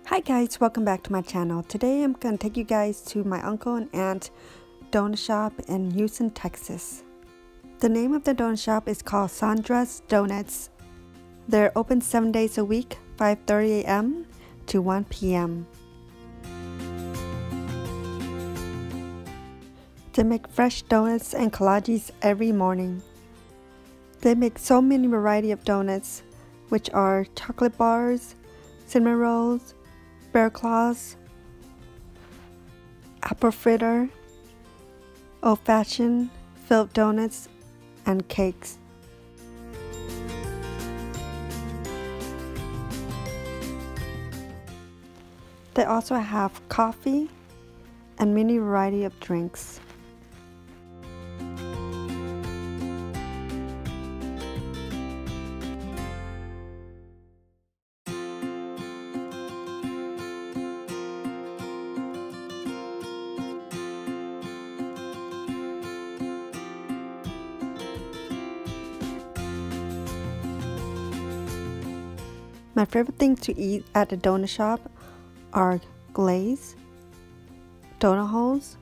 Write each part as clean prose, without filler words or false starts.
Hi guys, welcome back to my channel. Today I'm going to take you guys to my uncle and aunt donut shop in Houston, Texas. The name of the donut shop is called Sandra's Donuts. They're open 7 days a week, 5:30 a.m. to 1 p.m. They make fresh donuts and kolaches every morning. They make so many variety of donuts, which are chocolate bars, cinnamon rolls, bear claws, apple fritter, old-fashioned, filled donuts, and cakes. They also have coffee and many variety of drinks. My favorite thing to eat at the donut shop are glaze, donut holes,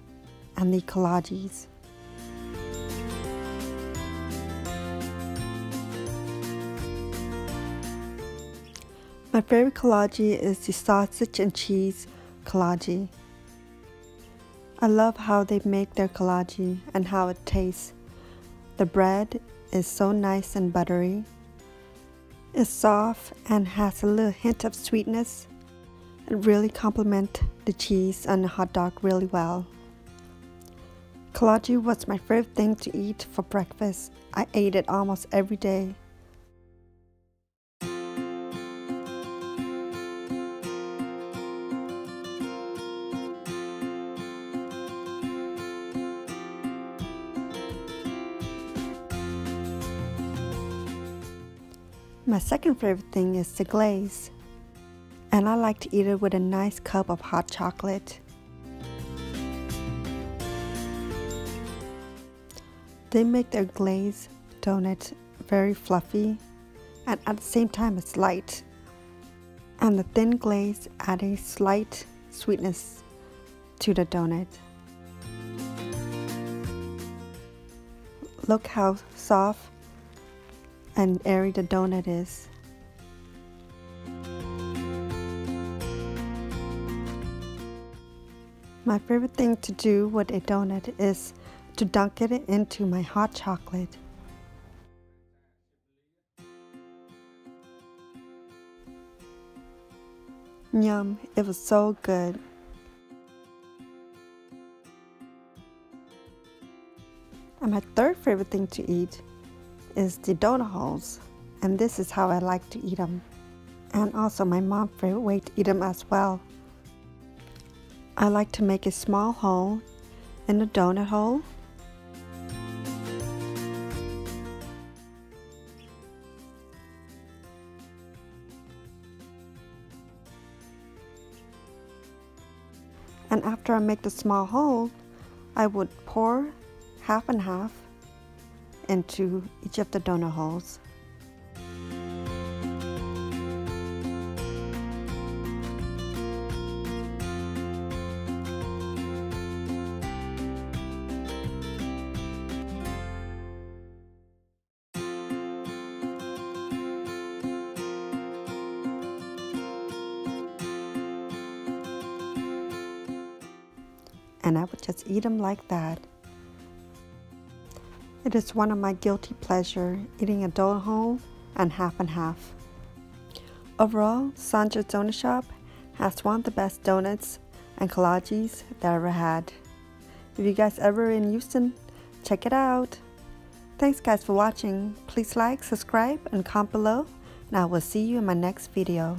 and the kolaches. My favorite kolache is the sausage and cheese kolache. I love how they make their kolache and how it tastes. The bread is so nice and buttery. It's soft and has a little hint of sweetness. It really complements the cheese and the hot dog really well. Kolache was my favorite thing to eat for breakfast. I ate it almost every day. My second favorite thing is the glaze, and I like to eat it with a nice cup of hot chocolate. They make their glazed donut very fluffy, and at the same time it's light. And the thin glaze adds a slight sweetness to the donut. Look how soft and airy the donut is. My favorite thing to do with a donut is to dunk it into my hot chocolate. Yum, it was so good. And my third favorite thing to eat is the donut holes, and this is how I like to eat them, and also my mom's favorite way to eat them as well. I like to make a small hole in the donut hole, and after I make the small hole, I would pour half and half into each of the donut holes. And I would just eat them like that. It is one of my guilty pleasures, eating a donut hole and half. Overall, Sandra's Donut Shop has one of the best donuts and kolaches that I ever had. If you guys ever in Houston, check it out. Thanks guys for watching. Please like, subscribe, and comment below, and I will see you in my next video.